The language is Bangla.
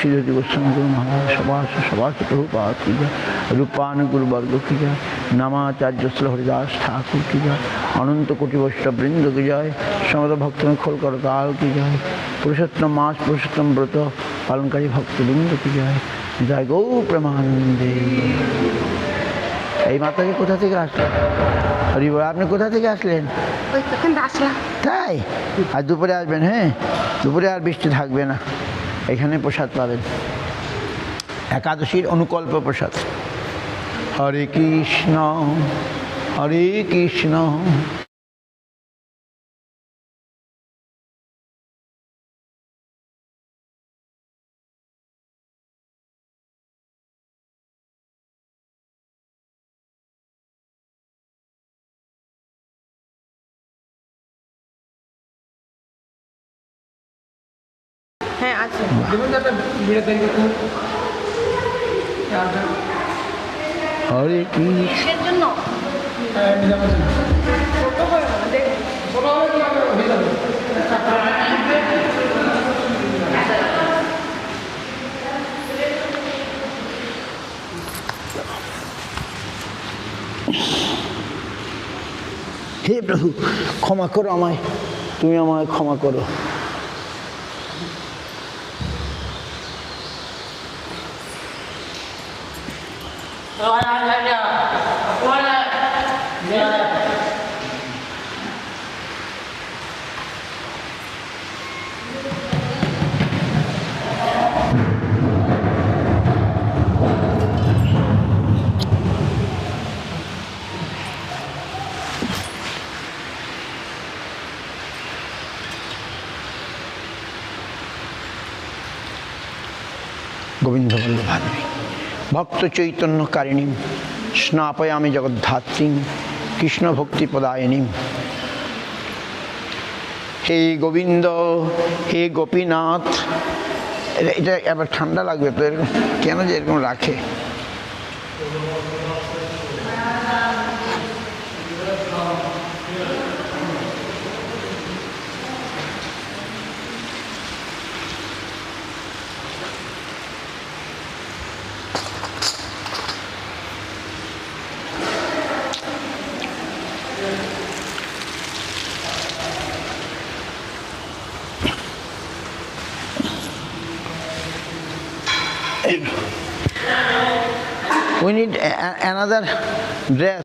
श्री गोस्वामी गुरु महाराज सभास प्रभुपाद की जय, रूपानुगुरु वर्ग की जय, नामाचार्य श्री हरिदास ठाकुर की जय, अनंत कोटि वैष्णव वृंद की जय, समस्त भक्तों खोल करताल की जय, पुरुषोत्तम मास पुरुषोत्तम व्रत पालनकारी भक्तवृंद की जय, जय गौ प्रेमानंदे। এই মাতাজি কোথা থেকে আসলেন? হরি বল, আপনি কোথা থেকে আসলেন? তাই? আর দুপুরে আসবেন? হ্যাঁ, দুপুরে আর বৃষ্টি থাকবে না, এখানে প্রসাদ পাবেন, একাদশীর অনুকল্প প্রসাদ। হরে কৃষ্ণ হরে কৃষ্ণ। হ্যাঁ আছে। হরে কৃষ্ণ জন্য হে প্রভু, ক্ষমা করো আমায়, তুমি আমায় ক্ষমা করো। গোবিন্দ বল্লভান্বী ভক্ত চৈতন্যকারিণী স্নাপয়ামি জগদ্ধাত্রী কৃষ্ণ ভক্তি প্রদায়িনী। হে গোবিন্দ, হে গোপীনাথ। এটা এবার ঠান্ডা লাগবে তো, এরকম কেন যে এরকম রাখে? We need another dress.